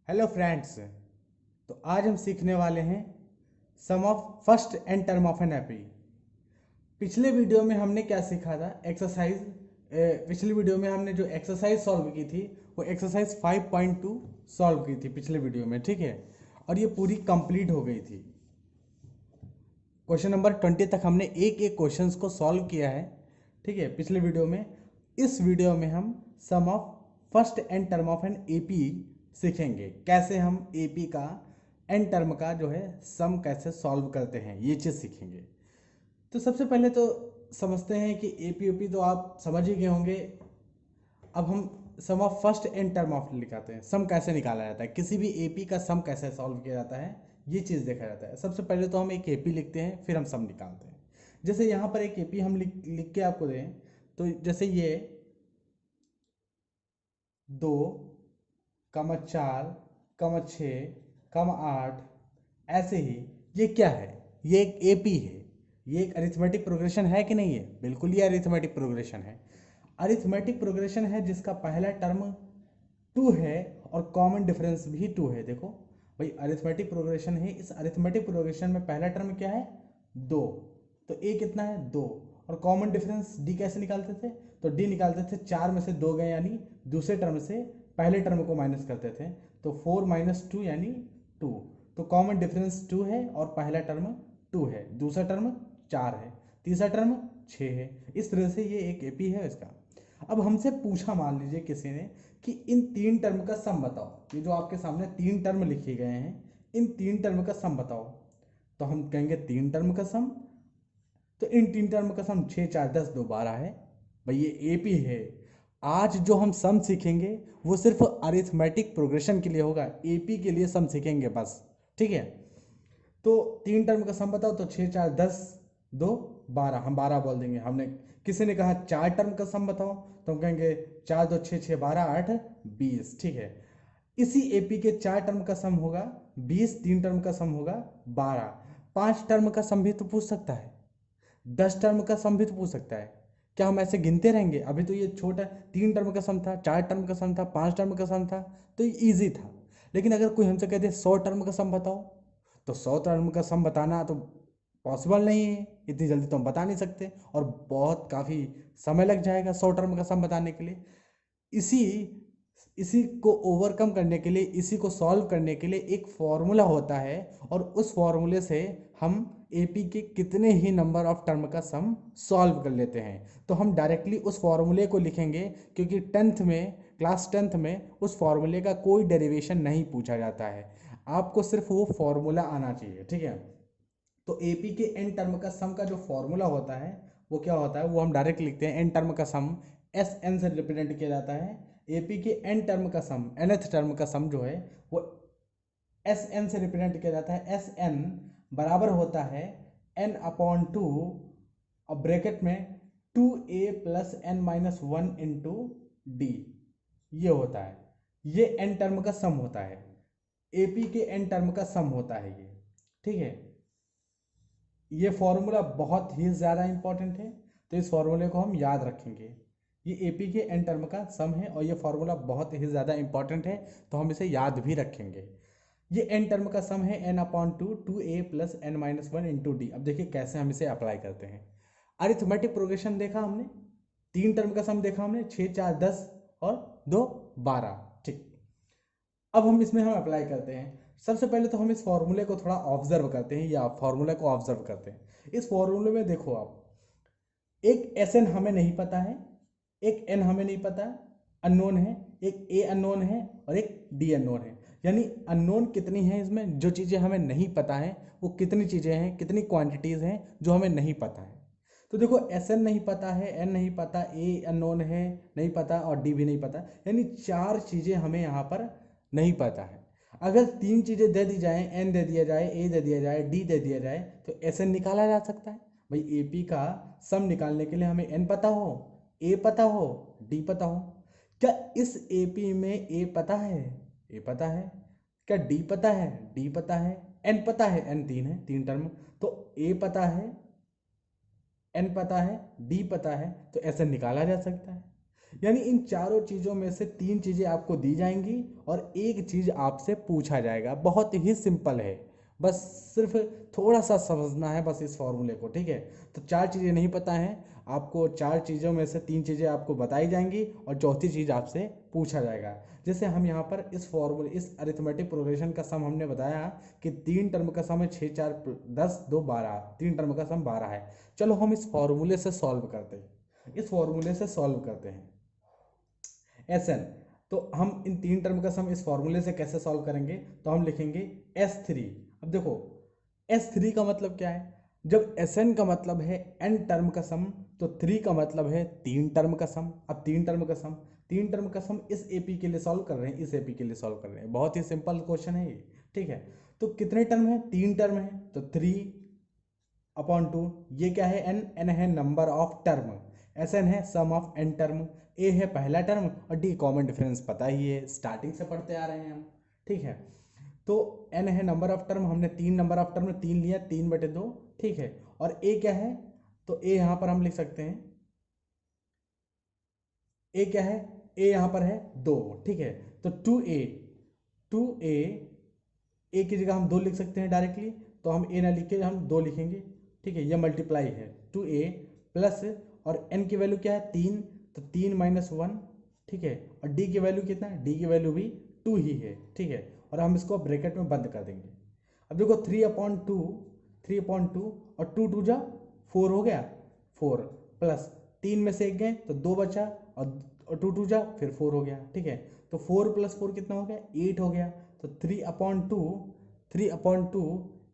Hello friends. तो आज हम सीखने वाले हैं sum of first n term of an AP. पिछले वीडियो में हमने क्या सीखा था? एक्सरसाइज। पिछली वीडियो में हमने जो एक्सरसाइज सॉल्व की थी वो एक्सरसाइज 5.2 सॉल्व की थी पिछले वीडियो में, ठीक है। और ये पूरी कंप्लीट हो गई थी। क्वेश्चन नंबर 20 तक हमने एक एक क्वेश्चन को सॉल्व किया है, ठीक है, पिछले वीडियो में। इस वीडियो में हम sum of first n term of an AP सीखेंगे। कैसे हम एपी का एन टर्म का जो है सम कैसे सॉल्व करते हैं, ये चीज़ सीखेंगे। तो सबसे पहले तो समझते हैं कि एपी ओपी तो आप समझ ही गए होंगे। अब हम sum of first n term of निकालते हैं। सम कैसे निकाला जाता है, किसी भी एपी का सम कैसे सॉल्व किया जाता है, ये चीज़ देखा जाता है। सबसे पहले तो हम एक एपी लिखते हैं, फिर हम सम निकालते हैं। जैसे यहाँ पर एक एपी हम लिख के आपको दें, तो जैसे ये 2, 4, 6, 8, ऐसे ही ये क्या है? ये एक एपी है। ये एक अरिथमेटिक प्रोग्रेशन है कि नहीं है? बिल्कुल, ये अरिथमेटिक प्रोग्रेशन है। अरिथमेटिक प्रोग्रेशन है जिसका पहला टर्म 2 है और कॉमन डिफरेंस भी 2 है। देखो भाई, अरिथमेटिक प्रोग्रेशन है, इस अरिथमेटिक प्रोग्रेशन में पहला टर्म क्या है? 2। तो ए कितना है? 2। और कॉमन डिफरेंस डी कैसे निकालते थे? तो डी निकालते थे 4 में से 2 गए यानी दूसरे टर्म से पहले टर्म को माइनस करते थे। तो 4 - 2 यानी 2। तो कॉमन डिफरेंस 2 है और पहला टर्म 2 है, दूसरा टर्म 4 है, तीसरा टर्म 6 है। इस तरह से ये एक एपी है इसका। अब हमसे पूछा मान लीजिए किसी ने कि इन 3 टर्म का सम बताओ। ये जो आपके सामने 3 टर्म लिखे गए हैं, इन 3 टर्म का सम बताओ। तो हम कहेंगे 3 टर्म का सम। तो इन 3 टर्म का सम 6 4 10 2 12 है। भाई ये एपी है। आज जो हम सम सीखेंगे वो सिर्फ अरिथमेटिक प्रोग्रेशन के लिए होगा, एपी के लिए सम सीखेंगे बस, ठीक है। तो 3 टर्म का सम बताओ, तो 6 4 10 2 12, हम 12 बोल देंगे। हमने किसी ने कहा 4 टर्म का सम बताओ, तो हम कहेंगे 4 2 6 6 12 8 20, ठीक है। इसी एपी के 4 टर्म का सम होगा 20, 3 टर्म का सम होगा 12। 5 टर्म का सम भी तो पूछ सकता है, 10 टर्म का सम भी तो पूछ सकता है। क्या हम ऐसे गिनते रहेंगे? अभी तो ये छोटा 3 टर्म का सम था, 4 टर्म का सम था, 5 टर्म का सम था, तो ये ईजी था। लेकिन अगर कोई हमसे कहते 100 टर्म का सम बताओ, तो 100 टर्म का सम बताना तो पॉसिबल नहीं है, इतनी जल्दी तो हम बता नहीं सकते, और बहुत काफ़ी समय लग जाएगा 100 टर्म का सम बताने के लिए। इसी इसी को ओवरकम करने के लिए, इसी को सॉल्व करने के लिए एक फॉर्मूला होता है, और उस फॉर्मूले से हम एपी के कितने ही नंबर ऑफ टर्म का सम सॉल्व कर लेते हैं। तो हम डायरेक्टली उस फॉर्मूले को लिखेंगे, क्योंकि क्लास टेंथ में उस फॉर्मूले का कोई डेरिवेशन नहीं पूछा जाता है। आपको सिर्फ वो फॉर्मूला आना चाहिए, ठीक है। तो एपी के एन टर्म का सम का जो फॉर्मूला होता है वो क्या होता है, वो हम डायरेक्ट लिखते हैं। एन टर्म का सम एस एन से रिप्रेजेंट किया जाता है। एपी के एन टर्म का सम, nth टर्म का सम जो है वो एस एन से रिप्रेजेंट किया जाता है। एस एन बराबर होता है n/2, और ब्रैकेट में 2a + n-1 इंटू डी, ये होता है। ये एन टर्म का सम होता है, एपी के एन टर्म का सम होता है ये, ठीक है। ये फॉर्मूला बहुत ही ज़्यादा इंपॉर्टेंट है, तो इस फॉर्मूले को हम याद रखेंगे। ये एपी के एन टर्म का सम है और ये फॉर्मूला बहुत ही ज़्यादा इंपॉर्टेंट है, तो हम इसे याद भी रखेंगे। ये एन टर्म का सम है n/2, 2a + n-1 into D. अब देखिए कैसे हम इसे अप्लाई करते हैं। अरिथमेटिक प्रोग्रेशन देखा हमने, 3 टर्म का सम देखा हमने, 6 4 10 और 2 12, ठीक। अब हम अप्लाई करते हैं। सबसे पहले तो हम इस फॉर्मूले को थोड़ा ऑब्जर्व करते हैं, या फॉर्मूले को ऑब्जर्व करते हैं। इस फॉर्मूले में देखो आप, एक एस एन हमें नहीं पता है, एक एन हमें नहीं पता, अननोन है, एक ए अननोन है और एक डी अननोन है। यानी अननोन कितनी है इसमें, जो चीज़ें हमें नहीं पता है वो कितनी चीज़ें हैं, कितनी क्वांटिटीज़ हैं जो हमें नहीं पता है। तो देखो, एस एन नहीं पता है, एन नहीं पता, ए अननोन है नहीं पता, और डी भी नहीं पता, यानी 4 चीज़ें हमें यहाँ पर नहीं पता है। अगर 3 चीज़ें दे दी जाए, एन दे दिया जाए, ए दे दिया जाए, डी दे दिया जाए, तो एस एन निकाला जा सकता है। भाई एपी का सम निकालने के लिए हमें एन पता हो, ए पता हो, डी पता हो। क्या इस एपी में ए पता है? ए पता है। क्या डी पता है? डी पता है। एन पता है? एन 3 है, 3 टर्म। तो ए पता है, एन पता है, डी पता है, तो ऐसे निकाला जा सकता है। यानी इन चारों चीज़ों में से तीन चीज़ें आपको दी जाएंगी और एक चीज़ आपसे पूछा जाएगा। बहुत ही सिंपल है, बस सिर्फ थोड़ा सा समझना है बस इस फॉर्मूले को, ठीक है। तो चार चीज़ें नहीं पता हैं आपको, चार चीज़ों में से तीन चीज़ें आपको बताई जाएंगी और चौथी चीज़ आपसे पूछा जाएगा। जैसे हम यहाँ पर इस फॉर्मूले, इस अरिथमेटिक प्रोग्रेशन का सम हमने बताया कि तीन टर्म का सम है 6 4 10 2 12, तीन टर्म का सम 12 है। चलो हम इस फॉर्मूले से सॉल्व करते हैं, इस फॉर्मूले से सॉल्व करते हैं एस एन। तो हम इन तीन टर्म का सम इस फॉर्मूले से कैसे सॉल्व करेंगे, तो हम लिखेंगे एस थ्री। अब देखो एस थ्री का मतलब क्या है, जब एस एन का मतलब है एन टर्म का सम, तो थ्री का मतलब है तीन टर्म का सम। अब तीन टर्म का सम, तीन टर्म का सम इस एपी के लिए सॉल्व कर रहे हैं, इस एपी के लिए सॉल्व कर रहे हैं। बहुत ही सिंपल क्वेश्चन है ये, ठीक है। तो कितने टर्म है, तीन टर्म है, तो थ्री अपॉन टू, ये क्या है एन, एन है number of term, S n है sum of n term, a है पहला टर्म और डी कॉमन डिफरेंस पता ही है, स्टार्टिंग से पढ़ते आ रहे हैं हम, ठीक है। तो एन है नंबर ऑफ टर्म, हमने तीन नंबर ऑफ टर्म तीन लिया, तीन बटे दो, ठीक है। और ए क्या है, तो ए यहां पर हम लिख सकते हैं, ए क्या है, ए यहां पर है दो, ठीक है। तो टू ए, टू ए की जगह हम दो लिख सकते हैं डायरेक्टली, तो हम ए ना लिख के हम दो लिखेंगे, ठीक है। ये मल्टीप्लाई है टू ए प्लस, और एन की वैल्यू क्या है तीन, तो तीन माइनस वन, ठीक है। और डी की वैल्यू कितना है, डी की वैल्यू भी टू ही है, ठीक है। और हम इसको ब्रैकेट में बंद कर देंगे। अब देखो three upon two, three upon to और टू टू जा फोर हो गया, फोर प्लस तीन में से एक गए तो दो बचा, और टू टू जा फिर फोर हो गया, ठीक है। तो फोर प्लस फोर कितना हो गया, एट हो गया। तो three upon two, three upon two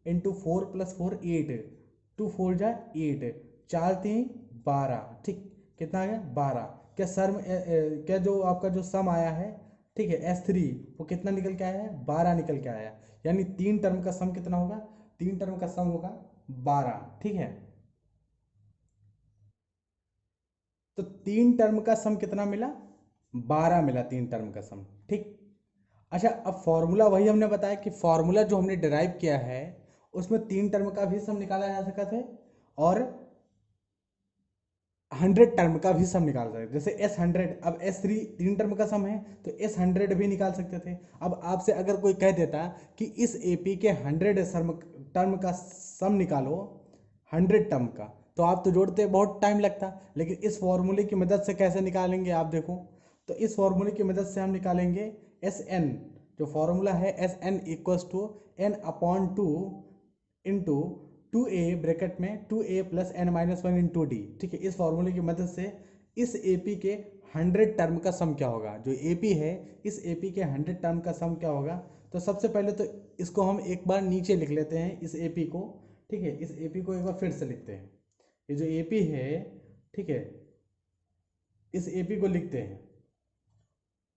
into four plus four eight, two four जा एट, चार तीन बारह, ठीक, कितना आ गया बारह। क्या सर में क्या जो आपका जो सम आया है, ठीक है, एस थ्री, वो कितना निकल के आया है, बारह निकल के आया है। यानी तीन टर्म का सम कितना होगा, तीन टर्म का सम होगा बारह, ठीक है। तो तीन टर्म का सम कितना मिला, बारह मिला तीन टर्म का सम, ठीक। अच्छा अब फॉर्मूला वही हमने बताया कि फॉर्मूला जो हमने डिराइव किया है उसमें तीन टर्म का भी सम निकाला जा सकता है और हंड्रेड टर्म का भी सम निकाल सकते, जैसे एस हंड्रेड, अब एस थ्री तीन टर्म का सम है तो एस हंड्रेड भी निकाल सकते थे। अब आपसे अगर कोई कह देता कि इस एपी के हंड्रेड टर्म का सम निकालो, हंड्रेड टर्म का, तो आप तो जोड़ते बहुत टाइम लगता, लेकिन इस फॉर्मूले की मदद से कैसे निकालेंगे आप देखो। तो इस फॉर्मूले की मदद से हम निकालेंगे एस एन, जो फॉर्मूला है S n equals to n upon two into two a bracket में two a plus n minus one into d, ठीक है। इस फॉर्मूले की मदद से इस ए पी के हंड्रेड टर्म का सम क्या होगा, जो ए पी है इस ए पी के हंड्रेड टर्म का सम क्या होगा। तो सबसे पहले तो इसको हम एक बार नीचे लिख लेते हैं इस ए पी को, ठीक है। इस ए पी को एक बार फिर से लिखते हैं, ये जो ए पी है, ठीक है, इस ए पी को लिखते हैं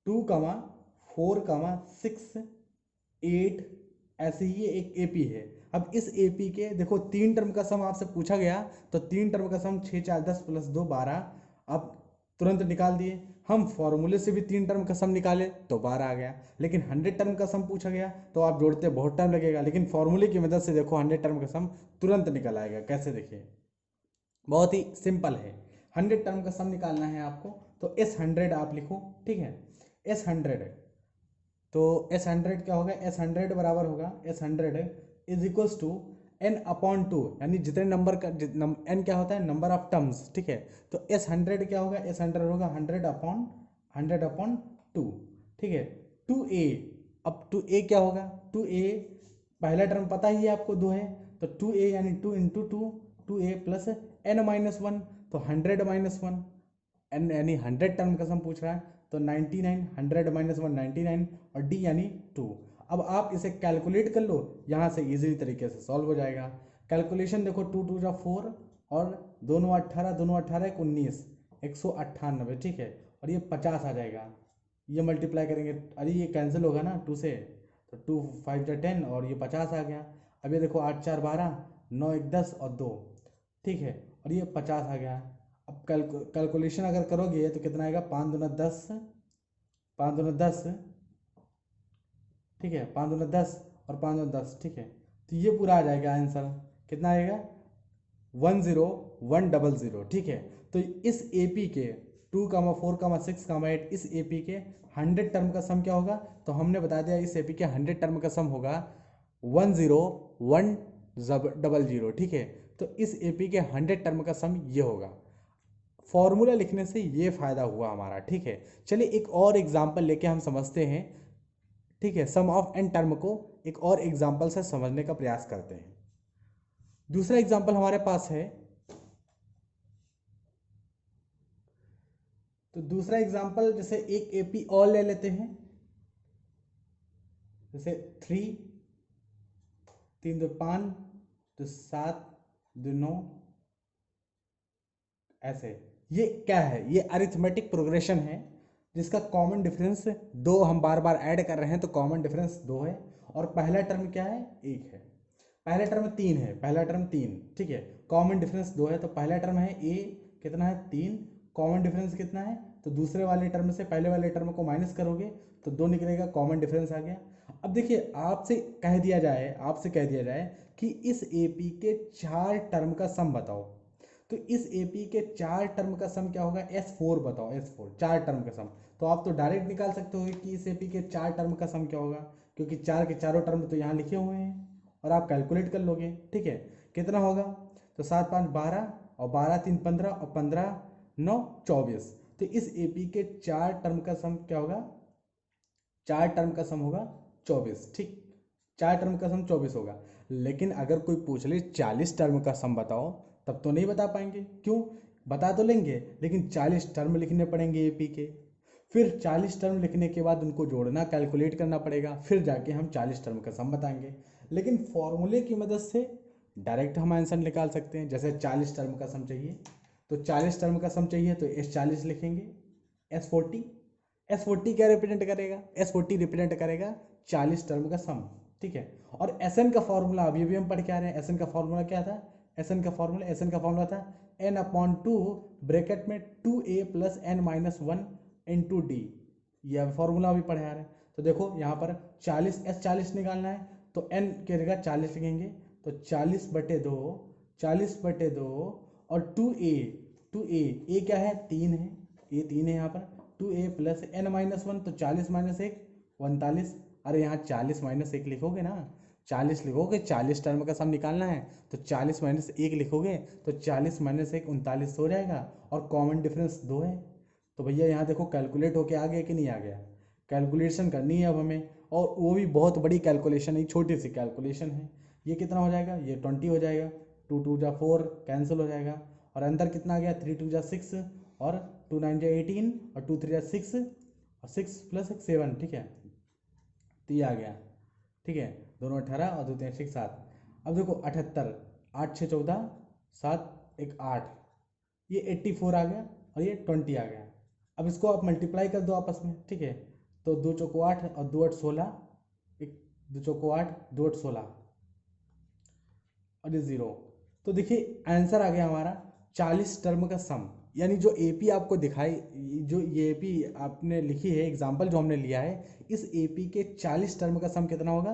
two comma four comma six eight, ऐसे ही एक एपी है। अब इस एपी के देखो तीन टर्म का सम आपसे पूछा गया, तो तीन टर्म का सम 6 4 10 प्लस 2 12, अब तुरंत निकाल दिए। हम फॉर्मूले से भी तीन टर्म का सम निकाले तो 12 आ गया, लेकिन हंड्रेड टर्म का सम पूछा गया तो आप जोड़ते बहुत टाइम लगेगा, लेकिन फॉर्मूले की मदद से देखो हंड्रेड टर्म का सम तुरंत निकल आएगा। कैसे देखिए, बहुत ही सिंपल है। हंड्रेड टर्म का सम निकालना है आपको, तो एस हंड्रेड आप लिखो, ठीक है। एस हंड्रेड, तो एस हंड्रेड क्या होगा, एस हंड्रेड बराबर होगा, S hundred is equals to n upon two, यानी जितने नंबर का एन क्या होता है नंबर ऑफ टर्म्स, ठीक है। तो एस हंड्रेड क्या होगा, एस हंड्रेड होगा हंड्रेड अपॉन टू, ठीक है। टू ए, अब टू ए क्या होगा, टू ए पहला टर्म पता ही है आपको दो है, तो टू ए यानी two into two, two a plus n minus one, तो हंड्रेड माइनस वन, एन यानी हंड्रेड टर्म का सम पूछ रहा है, तो 99, हंड्रेड माइनस वन 99, और डी यानी टू। अब आप इसे कैलकुलेट कर लो, यहाँ से इजीली तरीके से सॉल्व हो जाएगा। कैलकुलेशन देखो, टू टू जा फोर, और दोनों अट्ठारह, दोनों अट्ठारह एक 19, 198, ठीक है। और ये 50 आ जाएगा, ये मल्टीप्लाई करेंगे, अरे ये कैंसिल होगा ना टू से, तो टू फाइव जा 10 और ये 50 आ गया। अब ये देखो आठ चार 12, नौ एक 10 और दो, ठीक है, और ये 50 आ गया। अब कैलकुलेशन अगर करोगे तो कितना आएगा, पाँच दूना 10, पाँच दूना 10, ठीक है, पाँच दूना 10 और पाँच दूना 10, ठीक है। तो ये पूरा आ जाएगा आंसर, कितना आएगा 10100, ठीक है। तो इस एपी के 2,4,6,8 इस एपी के 100 टर्म का सम क्या होगा? तो हमने बता दिया इस एपी के 100 टर्म का सम होगा 10100, ठीक है। तो इस एपी के 100 टर्म का सम ये होगा। फॉर्मूला लिखने से ये फायदा हुआ हमारा, ठीक है। चलिए एक और एग्जांपल लेके हम समझते हैं, ठीक है। सम ऑफ एन टर्म को एक और एग्जांपल से समझने का प्रयास करते हैं। दूसरा एग्जांपल हमारे पास है, तो दूसरा एग्जांपल जैसे एक एपी और ले लेते हैं, जैसे 3 3 2 5 2 7 2 9 ऐसे। ये क्या है? ये अरिथमेटिक प्रोग्रेशन है जिसका कॉमन डिफरेंस 2 हम बार बार ऐड कर रहे हैं, तो कॉमन डिफरेंस 2 है। और पहला टर्म क्या है? 1 है। पहला टर्म 3 है, पहला टर्म 3, ठीक है। कॉमन डिफरेंस 2 है, तो पहला टर्म है ए, कितना है? 3। कॉमन डिफरेंस कितना है? तो दूसरे वाले टर्म से पहले वाले टर्म को माइनस करोगे तो 2 निकलेगा, कॉमन डिफरेंस आ गया। अब देखिए आपसे कह दिया जाए कि इस एपी के 4 टर्म का सम बताओ, तो इस एपी के 4 टर्म का सम क्या होगा? S4 बताओ, S4 4 टर्म का सम। तो आप तो डायरेक्ट निकाल सकते हो कि इस एपी के 4 टर्म का सम क्या होगा, क्योंकि 4 के चारों टर्म तो यहाँ लिखे हुए हैं और आप कैलकुलेट कर लोगे, ठीक है। कितना होगा? तो 7 5 12 और 12 3 15 और 15 9 24। तो इस एपी के 4 टर्म का सम क्या होगा? 4 टर्म का सम होगा 24, ठीक। 4 टर्म का सम 24 होगा। लेकिन अगर कोई पूछ ले 40 टर्म का सम बताओ, तब तो नहीं बता पाएंगे। क्यों? बता तो लेंगे लेकिन 40 टर्म लिखने पड़ेंगे एपी के, फिर 40 टर्म लिखने के बाद उनको जोड़ना, कैलकुलेट करना पड़ेगा, फिर जाके हम 40 टर्म का सम बताएंगे। लेकिन फॉर्मूले की मदद से डायरेक्ट हम आंसर निकाल सकते हैं। जैसे 40 टर्म का सम चाहिए, तो 40 टर्म का सम चाहिए तो S40 लिखेंगे। S40 क्या रिप्रेजेंट करेगा? S40 रिप्रेजेंट करेगा 40 टर्म का सम, ठीक है। और SN का फॉर्मूला अभी भी हम पढ़ के आ रहे हैं। SN का फॉर्मूला क्या था? SN का फॉर्मूला था n/2 ब्रैकेट में 2a + n-1 इंटू डी। यह फॉर्मूला अभी पढ़े आ रहे हैं। तो देखो यहाँ पर 40 S40 निकालना है, तो n की जगह 40 लिखेंगे, तो 40/2 40/2 और 2a क्या है? 3 है, ये 3 है यहाँ पर। 2a + n-1, तो 40 - 1 49। अरे यहाँ 40 - 1 लिखोगे ना, 40 लिखोगे, 40 टर्म का सम निकालना है, तो 40 - 1 लिखोगे तो 40 - 1 39 हो जाएगा, और कॉमन डिफरेंस 2 है। तो भैया यहाँ देखो कैलकुलेट होके आ गया कि नहीं आ गया? कैलकुलेशन करनी है अब हमें, और वो भी बहुत बड़ी कैलकुलेशन है, छोटी सी कैलकुलेशन है। ये कितना हो जाएगा? ये 20 हो जाएगा। 2 2 जा 4 कैंसिल हो जाएगा, और अंदर कितना आ गया? 3 2 जा 6 और 2 9 जा 18 और 2 3 जा 6 और 6 + 1 7, ठीक है। तो ये आ गया, ठीक है। दोनों 18 और 2 3 6 7। अब देखो 78, 8 6 14 7 1 8, ये 84 आ गया और ये 20 आ गया। अब इसको आप मल्टीप्लाई कर दो आपस में, ठीक है। तो 2 चौको 8 और 2 8 16, 2 चौको 8 2 8 16 और ये 0। तो देखिए आंसर आ गया हमारा 40 टर्म का सम। यानी जो एपी आपको दिखाई, जो ये एपी आपने लिखी है, एग्जाम्पल जो हमने लिया है, इस एपी के 40 टर्म का सम कितना होगा?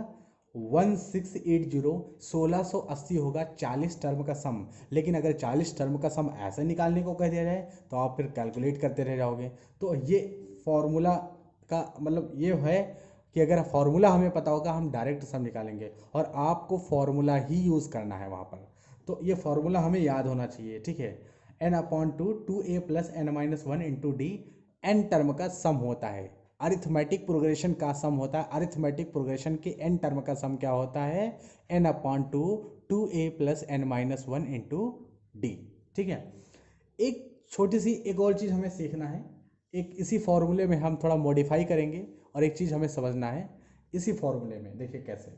1680, 1680 होगा 40 टर्म का सम। लेकिन अगर 40 टर्म का सम ऐसे निकालने को कह दिया जाए तो आप फिर कैलकुलेट करते रह जाओगे। तो ये फॉर्मूला का मतलब ये है कि अगर फॉर्मूला हमें पता होगा हम डायरेक्ट सम निकालेंगे, और आपको फॉर्मूला ही यूज़ करना है वहाँ पर। तो ये फॉर्मूला हमें याद होना चाहिए, ठीक है। n/2 2a + n-1 into D, N term का सम होता है। अरिथमेटिक प्रोग्रेशन का सम होता है। अरिथमेटिक प्रोग्रेशन के एन टर्म का सम क्या होता है? n/2 2a + n-1 into d, ठीक है। एक छोटी सी एक और चीज़ हमें सीखना है। एक इसी फॉर्मूले में हम थोड़ा मॉडिफाई करेंगे, और एक चीज़ हमें समझना है इसी फॉर्मूले में। देखिए कैसे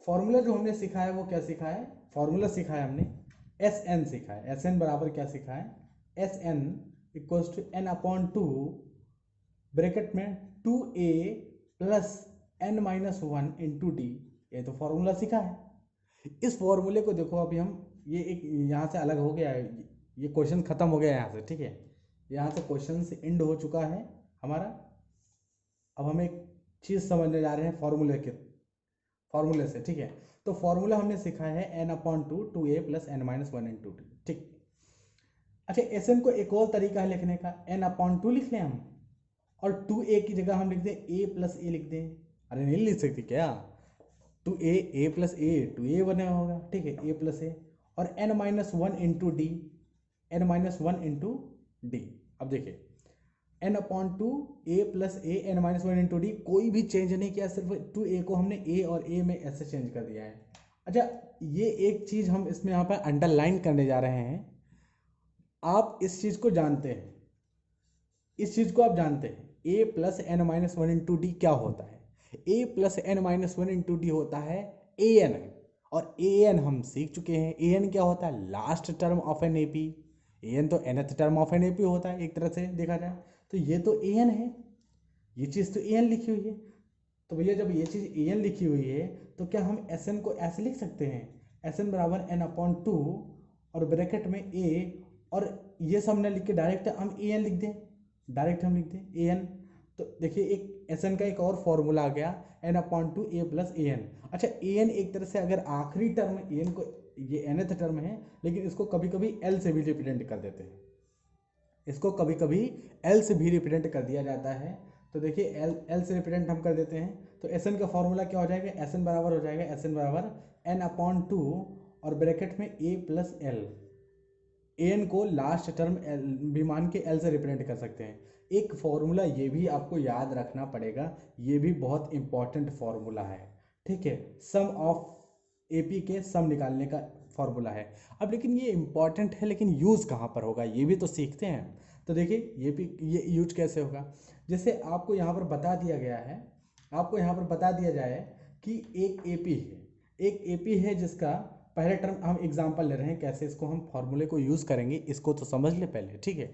फॉर्मूला जो हमने सीखा है वो क्या सीखा है? फॉर्मूला सीखा है हमने SN सीखा है। SN बराबर क्या सीखा है? SN = n/2 ब्रैकेट में 2a + n-1 इंटू डी। ये तो फॉर्मूला सीखा है। इस फॉर्मूले को देखो अभी हम, ये एक यहाँ से अलग हो गया है, ये क्वेश्चन खत्म हो गया है यहाँ से, ठीक है। यहाँ से क्वेश्चन से एंड हो चुका है हमारा। अब हम एक चीज़ समझने जा रहे हैं फॉर्मूले से, ठीक है। तो फॉर्मूला हमने सीखा है n/2 2a + n-1 into d, ठीक। अच्छा, Sn को एक और तरीका है लिखने का, n/2 लिख लें हम, और 2a की जगह हम लिख दें a प्लस ए लिख दें। अरे नहीं लिख सकते क्या? 2a, a plus A 2a बना होगा, ठीक है, a प्लस ए, और n-1 into D, n-1 into D. अब देखिए n/2 a plus A n-1 into D, कोई भी चेंज नहीं किया, सिर्फ 2a को हमने a और a में ऐसे चेंज कर दिया है। अच्छा, ये एक चीज़ हम इसमें यहाँ पर अंडरलाइन करने जा रहे हैं। आप इस चीज़ को जानते हैं, इस चीज़ को आप जानते हैं, a plus n-1 into D क्या होता है? a plus n-1 into D होता है an, और an हम सीख चुके हैं, an क्या होता है? Last term of an AP. an तो nth term of an AP होता है एक तरह से देखा जाए तो, ये तो an है, ये चीज़ तो an लिखी हुई है। तो भैया जब ये चीज़ an लिखी हुई है तो क्या हम Sn को ऐसे लिख सकते हैं, Sn बराबर n/2 और ब्रैकेट में a, और ये सब न लिख के डायरेक्ट हम an लिख दें, डायरेक्ट हम लिख दें an। तो देखिए एक Sn का एक और फॉर्मूला आ गया, n/2 a प्लस an। अच्छा, an एक तरह से अगर आखिरी टर्म an को, ये nth टर्म है, लेकिन इसको कभी कभी l से भी रिप्रेजेंट कर देते हैं, इसको कभी कभी l से भी रिप्रेजेंट कर दिया जाता है। तो देखिए l से रिप्रेजेंट हम कर देते हैं, तो Sn का फॉर्मूला क्या हो जाएगा? Sn बराबर हो जाएगा, Sn बराबर n/2 और ब्रैकेट में a प्लस एल। an को लास्ट टर्म भी मान के l से रिप्रेजेंट कर सकते हैं। एक फॉर्मूला ये भी आपको याद रखना पड़ेगा, ये भी बहुत इंपॉर्टेंट फॉर्मूला है, ठीक है, सम ऑफ एपी के सम निकालने का फॉर्मूला है। अब लेकिन ये इंपॉर्टेंट है, लेकिन यूज़ कहाँ पर होगा ये भी तो सीखते हैं। तो देखिए ये यूज कैसे होगा, जैसे आपको यहाँ पर बता दिया गया है, आपको यहाँ पर बता दिया जाए कि एक एपी है, एक एपी है जिसका पहले टर्म, हम एग्जांपल ले रहे हैं कैसे इसको हम फॉर्मूले को यूज़ करेंगे, इसको तो समझ ले पहले, ठीक है।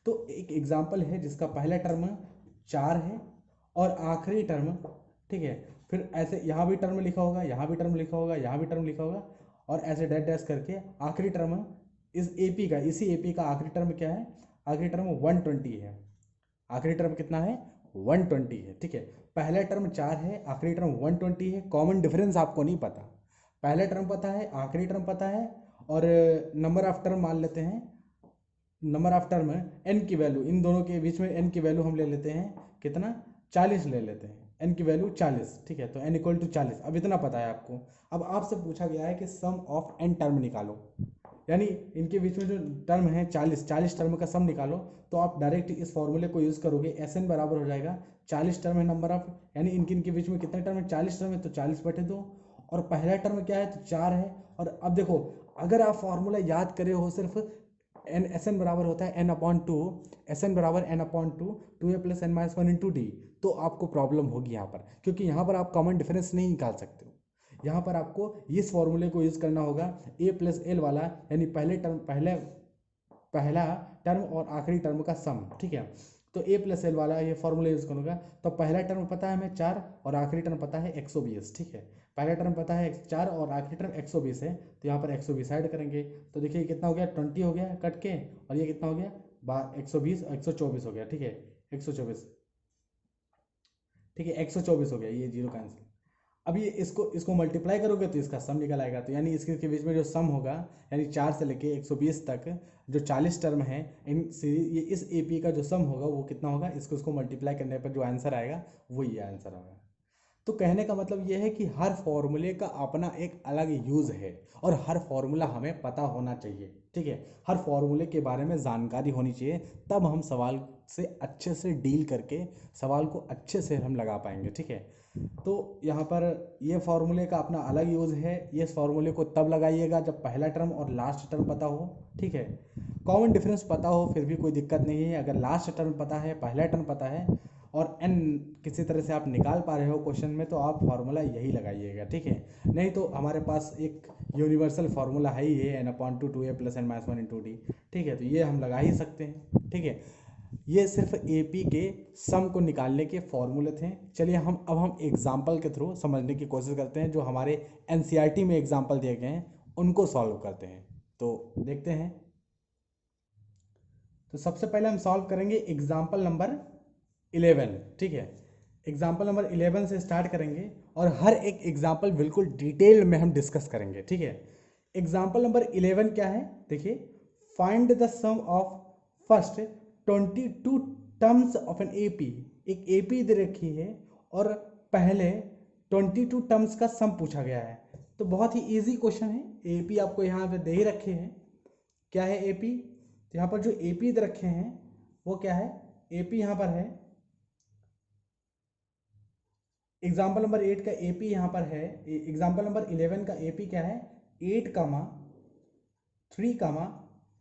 तो एक एग्जांपल है जिसका पहला टर्म 4 है और आखिरी टर्म, ठीक है, फिर ऐसे यहाँ भी टर्म लिखा होगा, यहाँ भी टर्म लिखा होगा, यहाँ भी टर्म लिखा होगा, और ऐसे डैश डैश करके आखिरी टर्म इस एपी का, इसी एपी का आखिरी टर्म क्या है? आखिरी टर्म 120 है। आखिरी टर्म कितना है? 120 है, ठीक है। पहला टर्म 4 है, आखिरी टर्म 120 है। कॉमन डिफरेंस आपको नहीं पता, पहला टर्म पता है, आखिरी टर्म पता है, और नंबर ऑफ टर्म मान लेते हैं, नंबर ऑफ टर्म n की वैल्यू, इन दोनों के बीच में n की वैल्यू हम ले लेते हैं कितना? 40 ले लेते हैं, n की वैल्यू 40, ठीक है। तो n इक्वल टू 40, अब इतना पता है आपको। अब आपसे पूछा गया है कि सम ऑफ n टर्म निकालो, यानी इनके बीच में जो टर्म है 40 टर्म का सम निकालो। तो आप डायरेक्ट इस फॉर्मूले को यूज़ करोगे, Sn बराबर हो जाएगा 40 टर्म है नंबर ऑफ, यानी इनके बीच में कितने टर्म है? 40 टर्म है, तो 40/2, और पहला टर्म क्या है? तो 4 है। और अब देखो, अगर आप फॉर्मूला याद करे हो सिर्फ, Sn बराबर होता है n/2, Sn बराबर n/2 2a plus n-1 into D, तो आपको प्रॉब्लम होगी यहाँ पर, क्योंकि यहाँ पर आप कॉमन डिफरेंस नहीं निकाल सकते हो। यहाँ पर आपको इस फॉर्मूले को यूज़ करना होगा, a प्लस एल वाला, यानी पहला टर्म और आखिरी टर्म का सम, ठीक है। तो a प्लस एल वाला ये फॉर्मूला यूज़ करूँगा, तो पहला टर्म पता है हमें 4 और आखिरी टर्म पता है 120, ठीक है। पहला टर्म पता है 4 और आखिरी टर्म 120 है, तो यहाँ पर 120 ऐड करेंगे, तो देखिए कितना हो गया? 20 हो गया कट के, और ये कितना हो गया? 120 और 124 हो गया, ठीक है, 124, ठीक है, 124 हो गया, ये जीरो कैंसिल। अब ये इसको मल्टीप्लाई करोगे तो इसका सम निकल आएगा, तो यानी इसके बीच में जो सम होगा, यानी 4 से लेके 120 तक जो 40 टर्म है, ये इस एपी का जो सम होगा वो कितना होगा? इसको मल्टीप्लाई करने पर जो आंसर आएगा वो ये आंसर होगा। तो कहने का मतलब ये है कि हर फॉर्मूले का अपना एक अलग यूज़ है, और हर फॉर्मूला हमें पता होना चाहिए, ठीक है। हर फॉर्मूले के बारे में जानकारी होनी चाहिए, तब हम सवाल से अच्छे से डील करके सवाल को अच्छे से हम लगा पाएंगे, ठीक है। तो यहाँ पर ये फॉर्मूले का अपना अलग यूज़ है, ये फॉर्मूले को तब लगाइएगा जब पहला टर्म और लास्ट टर्म पता हो, ठीक है। कॉमन डिफरेंस पता हो फिर भी कोई दिक्कत नहीं है, अगर लास्ट टर्म पता है, पहला टर्म पता है, और n किसी तरह से आप निकाल पा रहे हो क्वेश्चन में, तो आप फार्मूला यही लगाइएगा, ठीक है। नहीं तो हमारे पास एक यूनिवर्सल फार्मूला है ही है, n/2 2a plus n-1 into d, ठीक है, तो ये हम लगा ही सकते हैं, ठीक है। ये सिर्फ एपी के सम को निकालने के फॉर्मूले थे। चलिए हम एग्जाम्पल के थ्रू समझने की कोशिश करते हैं, जो हमारे एनसीईआरटी में एग्जाम्पल दिए गए हैं उनको सॉल्व करते हैं। तो देखते हैं, तो सबसे पहले हम सॉल्व करेंगे एग्जाम्पल नंबर 11, ठीक है। एग्जाम्पल नंबर 11 से स्टार्ट करेंगे, और हर एक एग्जाम्पल बिल्कुल डिटेल में हम डिस्कस करेंगे, ठीक है। एग्जाम्पल नंबर 11 क्या है? देखिए, find the sum of first 22 terms of an AP. एक एपी दे रखी है और पहले 22 टर्म्स का सम पूछा गया है। तो बहुत ही इजी क्वेश्चन है। एपी आपको यहाँ पे दे ही रखे हैं। क्या है एपी? तो यहाँ पर जो एपी दे रखे हैं वो क्या है? एपी यहाँ पर है, एग्जाम्पल नंबर 8 का एपी यहाँ पर है। एग्जाम्पल नंबर 11 का एपी क्या है? 8 कामा 3 कामा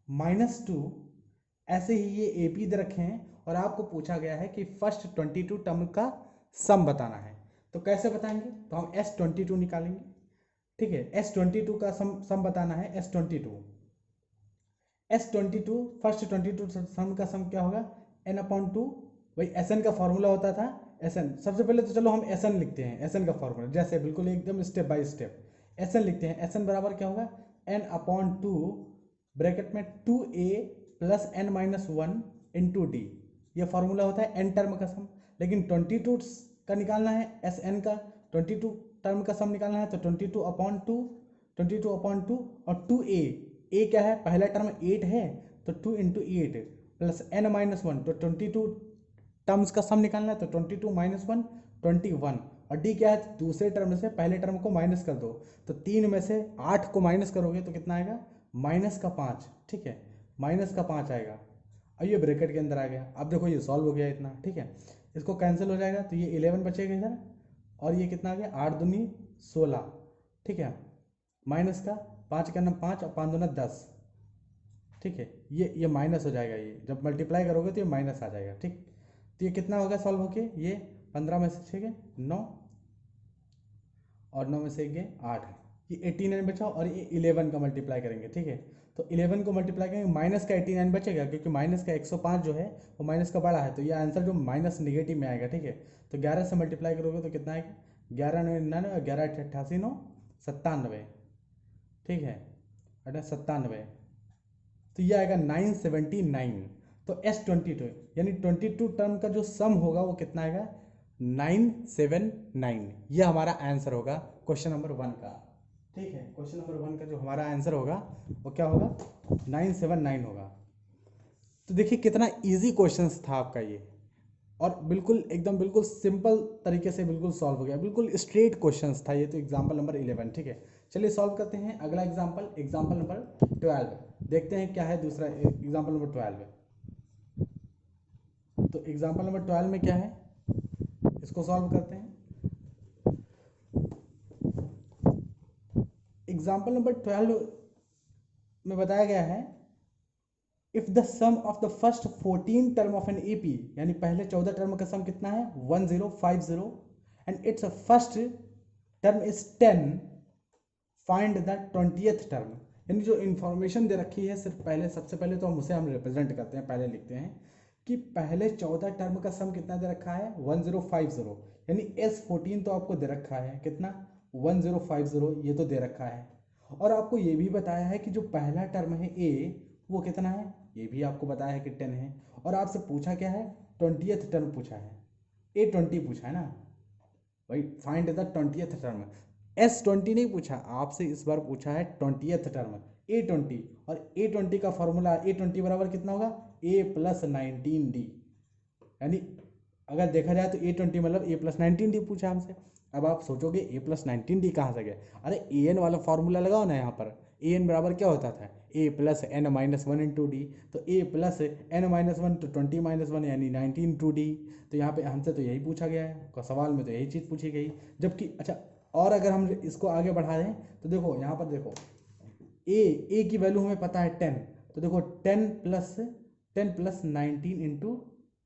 -2। ऐसे ही ये एपी दे रखे हैं और आपको पूछा गया है कि फर्स्ट 22 टर्म का सम बताना है। तो कैसे बताएंगे? तो हम S22 निकालेंगे। ठीक है, S22 का सम बताना है। S22 फर्स्ट 22 सम का सम क्या होगा? n/2। वही SN का फॉर्मूला होता था। SN सबसे पहले तो चलो हम SN लिखते हैं। SN का फॉर्मूला जैसे बिल्कुल एकदम स्टेप बाय स्टेप SN लिखते हैं। SN बराबर क्या होगा? n/2 ब्रैकेट में 2a plus n-1 into D. ये फॉर्मूला होता है n टर्म का सम। लेकिन 22 का निकालना है, SN का 22 टर्म का सम निकालना है तो 22/2 और 2a। a क्या है? पहला टर्म 8 है तो 2 इंटू 8 प्लस n-1 तो 22 टर्म्स का सम निकालना है तो 22 - 1 21। और d क्या है? दूसरे टर्म से पहले टर्म को माइनस कर दो तो 3 में से 8 को माइनस करोगे तो कितना आएगा? -5। ठीक है, -5 आएगा। अब ये ब्रैकेट के अंदर आ गया। अब देखो ये सॉल्व हो गया इतना। ठीक है, इसको कैंसिल हो जाएगा तो ये 11 बचेगा इधर और ये कितना आ गया? 8 दूनी 16। ठीक है, माइनस का 5 का 5 और 5 दूना 10। ठीक है, ये माइनस हो जाएगा। ये जब मल्टीप्लाई करोगे तो ये माइनस आ जाएगा। ठीक, तो ये कितना होगा सॉल्व होके? ये 15 में से 6 गए 9 और 9 में से 1 गए 8। ये 89 बचा और ये 11 का मल्टीप्लाई करेंगे। ठीक है, तो 11 को मल्टीप्लाई करेंगे, माइनस का 89 बचेगा क्योंकि माइनस का 105 जो है वो माइनस का बड़ा है तो ये आंसर जो माइनस निगेटिव में आएगा। ठीक है, तो 11 से मल्टीप्लाई करोगे तो कितना आएगा? 11 9 99 और 11 88 9 97। ठीक है, 97 तो ये आएगा 979। तो S22 यानी 22 टर्म का जो सम होगा वो कितना आएगा? 979। ये हमारा आंसर होगा क्वेश्चन नंबर 1 का। ठीक है, क्वेश्चन नंबर 1 का जो हमारा आंसर होगा वो क्या होगा? 979 होगा। तो देखिए कितना इजी क्वेश्चन था आपका ये, और बिल्कुल एकदम बिल्कुल सिंपल तरीके से बिल्कुल सॉल्व हो गया। बिल्कुल स्ट्रेट क्वेश्चंस था ये। तो एग्जांपल नंबर 11। ठीक है, चलिए सॉल्व करते हैं अगला एग्जांपल, एग्जांपल नंबर 12। देखते हैं क्या है दूसरा एग्जांपल नंबर 12। तो एग्जांपल नंबर 12 में क्या है, इसको सॉल्व करते हैं। एग्जांपल नंबर 12 में बताया गया है if the sum of the first 14 term of an AP, यानी पहले 14 टर्म का सम कितना है? 1050 and its first term is 10, find the 20th term. यानी जो इन्फॉर्मेशन दे रखी है सिर्फ पहले, सबसे पहले तो हम उसे रिप्रेजेंट करते हैं। पहले लिखते हैं कि पहले 14 टर्म का सम कितना दे रखा है? 1050। यानी S14 तो आपको दे रखा है कितना? 1050, ये तो दे रखा है। और आपको ये भी बताया है कि जो पहला टर्म है A वो कितना है? ये भी आपको बताया है कि 10 है। और आपसे पूछा क्या है? 20th टर्म पूछा है, A20 पूछा है ना भाई, find the 20th term. S20 नहीं पूछा आपसे, इस बार पूछा है 20th टर्म A20। और A20 का फॉर्मूला A20 बराबर कितना होगा? A + 19D। यानी अगर देखा जाए तो A20 मतलब A + 19D पूछा हमसे। अब आप सोचोगे A + 19D कहाँ से गया? अरे AN वाला फॉर्मूला लगाओ ना यहाँ पर। AN बराबर क्या होता था? A + n-1 into D. तो A + n-1 तो 20 - 1 यानी 19 इंटू डी। तो यहाँ पे हमसे तो यही पूछा गया है, सवाल में तो यही चीज़ पूछी गई। जबकि अच्छा, और अगर हम इसको आगे बढ़ा दें तो देखो यहाँ पर देखो ए की वैल्यू हमें पता है 10। तो देखो 10 + 19 इंटू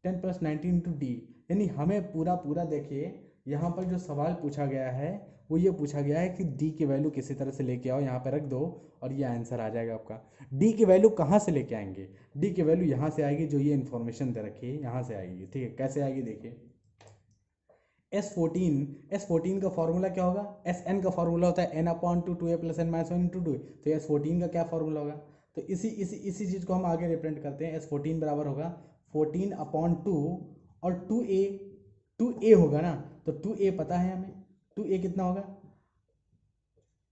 10 + 19 इंटू डी। यानी हमें पूरा देखिए यहाँ पर जो सवाल पूछा गया है वो ये पूछा गया है कि डी की वैल्यू किसी तरह से लेके आओ, यहाँ पे रख दो और ये आंसर आ जाएगा आपका। डी की वैल्यू कहाँ से लेके आएंगे? डी की वैल्यू यहाँ से आएगी, जो ये इन्फॉर्मेशन दे रखी है यहाँ से आएगी। ठीक है, कैसे आएगी देखिए। S14 का फॉर्मूला क्या होगा? SN का फॉर्मूला होता है n/2 2a + n-1 × 2। तो S14 का क्या फॉर्मूला होगा? तो इसी चीज़ को हम आगे रिप्रेजेंट करते हैं। S14 बराबर होगा 14/2 और 2a होगा ना, तो 2a पता है हमें। 2a कितना होगा?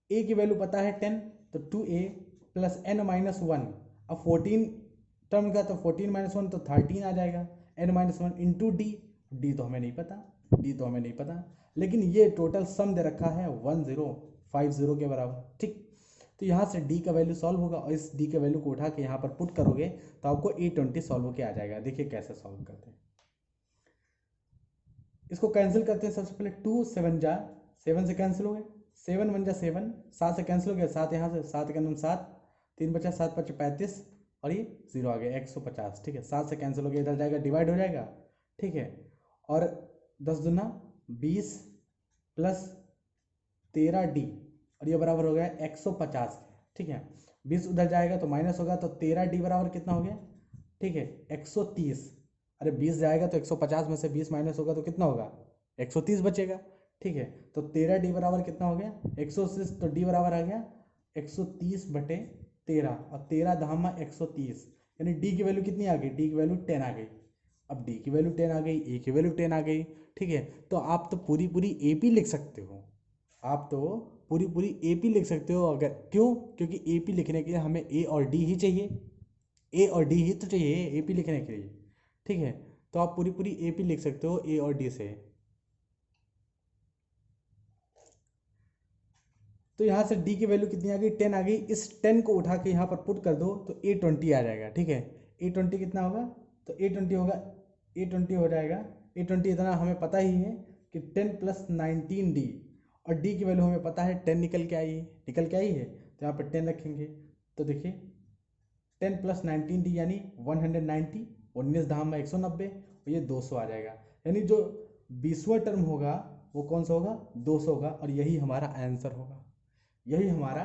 a की वैल्यू पता है 10, तो 2a + n-1 अब 14 टर्म का तो 14 माइनस 1 तो 13 आ जाएगा, n minus 1 into D, D तो हमें नहीं पता, डी तो हमें नहीं पता, लेकिन ये टोटल सम दे रखा है 1050 के बराबर, ठीक। तो यहाँ से d का वैल्यू सॉल्व होगा और इस d के वैल्यू को उठा के यहाँ पर पुट करोगे तो आपको A20 सॉल्व होके आ जाएगा। देखिए कैसे सॉल्व करते हैं, इसको कैंसिल करते हैं। सबसे पहले 2 7 जा 7 से कैंसिल हो गए, 7 1 जा 7, 7 से कैंसिल हो गया, 7 यहाँ से, 7 के अंदर 7, 3 बचा, 7 5 35 और ये 0 आ गया 150, ठीक है। 7 से कैंसिल हो गया, इधर जाएगा डिवाइड हो जाएगा, ठीक है। और 10 दूना 20 प्लस 13d और ये बराबर हो गया 150 के, ठीक है। 20 उधर जाएगा तो माइनस होगा, तो 13d बराबर कितना हो गया, ठीक है 130। अरे 20 जाएगा तो 150 में से 20 माइनस होगा तो कितना होगा, 130 बचेगा, ठीक है। तो 13d बराबर कितना हो गया 130, तो d बराबर आ गया 130/13 और 13 धामा 130, यानी d की वैल्यू कितनी आ गई, d की वैल्यू 10 आ गई। अब d की वैल्यू 10 आ गई, a की वैल्यू 10 आ गई, ठीक है। तो आप तो पूरी पूरी AP लिख सकते हो, आप तो पूरी पूरी AP लिख सकते हो। अगर क्यों, क्योंकि AP लिखने के लिए हमें A और D ही चाहिए, A और D ही तो चाहिए AP लिखने के लिए, ठीक है। तो आप पूरी पूरी AP लिख सकते हो A और D से। तो यहाँ से D की वैल्यू कितनी आ गई, 10 आ गई। इस 10 को उठा के यहाँ पर पुट कर दो तो A20 आ जाएगा, ठीक है। A20 कितना होगा, तो A20 होगा, A20 हो जाएगा, A20 इतना हमें पता ही है कि 10 + 19D, और D की वैल्यू हमें पता है 10 निकल के आई है, निकल के आई है, तो यहाँ पर 10 रखेंगे। तो देखिए 10 + 19D यानी 190, 19 धाम में 190 और ये 200 आ जाएगा। यानी जो 20वां टर्म होगा वो कौन सा होगा, 200 होगा, और यही हमारा आंसर होगा, यही हमारा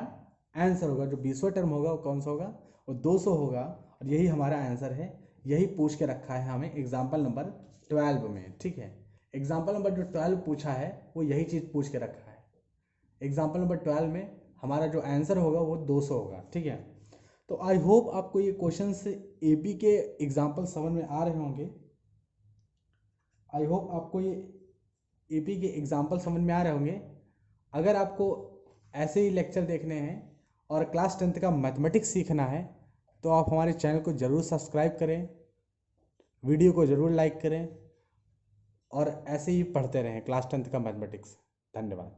आंसर होगा। जो 20वां टर्म होगा वो कौन सा होगा, वो 200 होगा, और यही हमारा आंसर है। यही पूछ के रखा है हमें एग्जाम्पल नंबर 12 में, ठीक है। एग्जाम्पल नंबर जो 12 पूछा है वो यही चीज़ पूछ के रखा है। एग्जाम्पल नंबर 12 में हमारा जो आंसर होगा वो 200 होगा, ठीक है। तो आई होप आपको ये क्वेश्चन AP के एग्जाम्पल समझ में आ रहे होंगे। आई होप आपको ये AP के एग्जाम्पल समझ में आ रहे होंगे। अगर आपको ऐसे ही लेक्चर देखने हैं और क्लास 10th का मैथमेटिक्स सीखना है तो आप हमारे चैनल को ज़रूर सब्सक्राइब करें, वीडियो को ज़रूर लाइक करें और ऐसे ही पढ़ते रहें क्लास 10th का मैथमेटिक्स। धन्यवाद।